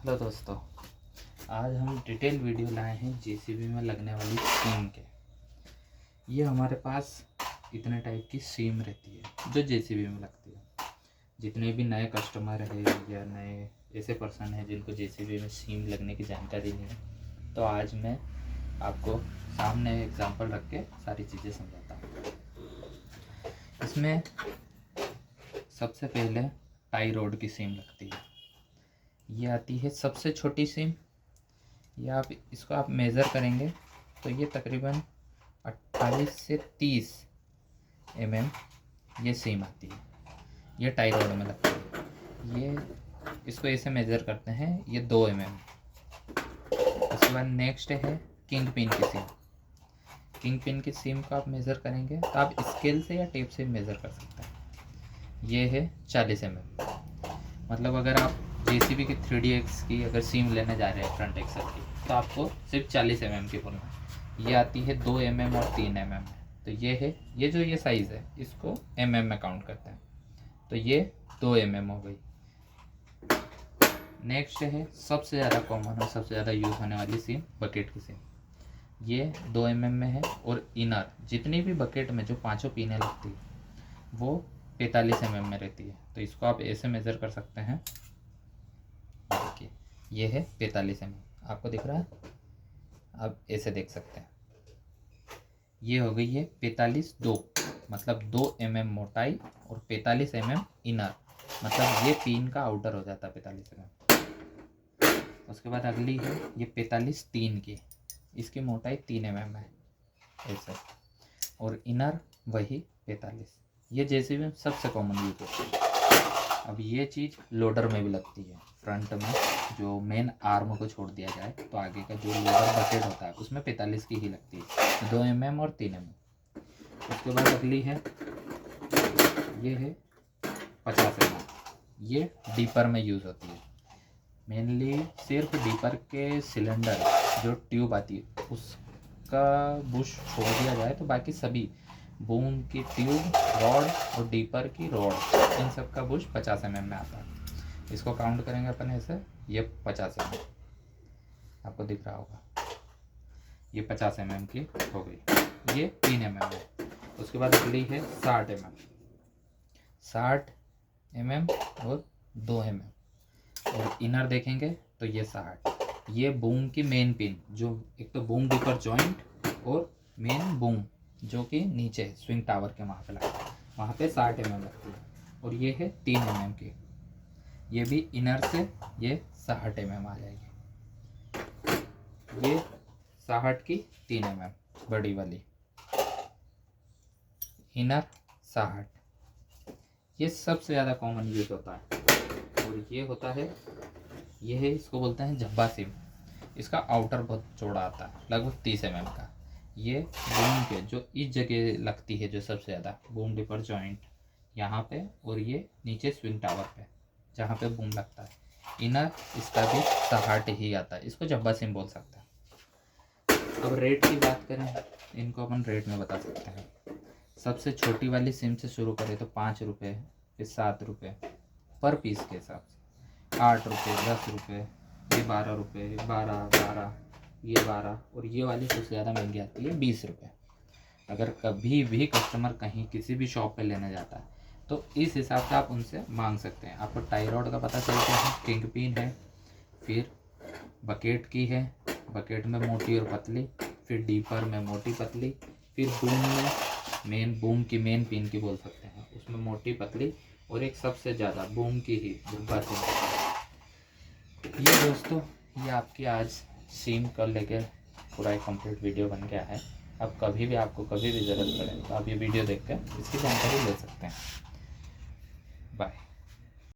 Hello दोस्तों, आज हम डिटेल वीडियो लाए हैं जेसीबी में लगने वाली सीम के। ये हमारे पास इतने टाइप की सीम रहती है जो जेसीबी में लगती है। जितने भी नए कस्टमर है या नए ऐसे पर्सन हैं जिनको जेसीबी में सीम लगने की जानकारी नहीं है, तो आज मैं आपको सामने एग्जांपल रख के सारी चीज़ें समझाता हूँ। इसमें सबसे पहले टाई रोड की सीम लगती है। ये आती है सबसे छोटी सीम। ये इसको आप मेज़र करेंगे तो ये तकरीबन 28 से 30 ये सीम आती है। ये टाई रोड में लगती है। ये इसको ऐसे मेज़र करते हैं, ये 2 उसके बाद नेक्स्ट है किंग पिन की सीम। किंग पिन की सीम को आप मेज़र करेंगे तो आप स्केल से या टेप से मेज़र कर सकते हैं। ये है 40 मतलब अगर आप जेसीबी की 3DX की अगर सीम लेने जा रहे हैं फ्रंट एक्सल की, तो आपको सिर्फ 40 की बोलना है। ये आती है 2 और 3 में। तो ये है, ये जो ये साइज़ है इसको में काउंट करते हैं। तो ये 2 हो गई। नेक्स्ट है सबसे ज़्यादा कॉमन और सबसे ज़्यादा यूज़ होने वाली सीम, बकेट की सीम। ये 2 में है और इनर जितनी भी बकेट में जो 5 पीने लगती है वो 45 में रहती है। तो इसको आप ऐसे मेज़र कर सकते हैं। देखिए ये है 45 आपको दिख रहा है, आप ऐसे देख सकते हैं। ये हो गई है 45-2 मतलब 2 मोटाई और 45 इनर, मतलब ये पिन का आउटर हो जाता है 45 उसके बाद अगली है ये 45-3 की, इसकी मोटाई 3 है ऐसे, और इनर वही 45। ये जैसे भी सबसे कॉमन यूज होती है। अब ये चीज़ लोडर में भी लगती है। फ्रंट में जो मेन आर्म को छोड़ दिया जाए तो आगे का जो लोडर बकेट होता है उसमें 45 की ही लगती है, 2 और 3 उसके बाद अगली है, ये है 50 ये डीपर में यूज़ होती है। मेनली सिर्फ डीपर के सिलेंडर जो ट्यूब आती है उसका बुश छोड़ दिया जाए तो बाकी सभी बूम की ट्यूब, रॉड और डीपर की रॉड, इन सब का बुश 50 में आता है। इसको काउंट करेंगे अपन ऐसे, ये 50 आपको दिख रहा होगा, ये 50 की हो गई। ये 3 है। उसके बाद अगली है 60 और 2 और इनर देखेंगे तो ये 60। ये बूम की मेन पिन, जो एक तो बूम डीपर जॉइंट और मेन बूम जो कि नीचे स्विंग टावर के वहाँ पे लगता है, वहाँ पे 60 लगती है। और ये है 3 की, ये भी इनर से ये 60 आ जाएगी। ये 60 की 3 बड़ी वाली, इनर 60। ये सबसे ज़्यादा कॉमन यूज होता है। और ये होता है, ये है, इसको बोलते हैं झब्बा सिम। इसका आउटर बहुत चौड़ा आता है, लगभग 30 का। ये बूम के जो इस जगह लगती है जो सबसे ज़्यादा, बूम डिपर जॉइंट यहाँ पे, और ये नीचे स्विंग टावर पे जहाँ पे बूम लगता है। इनर इसका भी 60 ही आता है, इसको झब्बा सिम बोल सकते हैं। अब रेट की बात करें, इनको अपन रेट में बता सकते हैं। सबसे छोटी वाली सिम से शुरू करें तो 5 रुपये, फिर 7 रुपये पर पीस के हिसाब से, 8 रुपये, 10 रुपये, ये 12 रुपये, 12, ये 12, और ये वाली सबसे ज़्यादा महंगी आती है 20 रुपये। अगर कभी भी कस्टमर कहीं किसी भी शॉप पे लेने जाता है तो इस हिसाब से आप उनसे मांग सकते हैं। आपको टाई रॉड का पता चल गया है, किंग पिन है, फिर बकेट की है, बकेट में मोटी और पतली, फिर डीपर में मोटी पतली, फिर बूम में मेन, बूम की मेन पिन की बोल सकते हैं, उसमें मोटी पतली, और एक सबसे ज़्यादा बूम की ही डिब्बा सिम। ये दोस्तों, ये आपकी आज सीम कर लेके पूरा एक कंप्लीट वीडियो बन गया है। अब कभी भी आपको कभी भी ज़रूरत पड़े तो आप ये वीडियो देख कर इसकी जानकारी ले सकते हैं। बाय।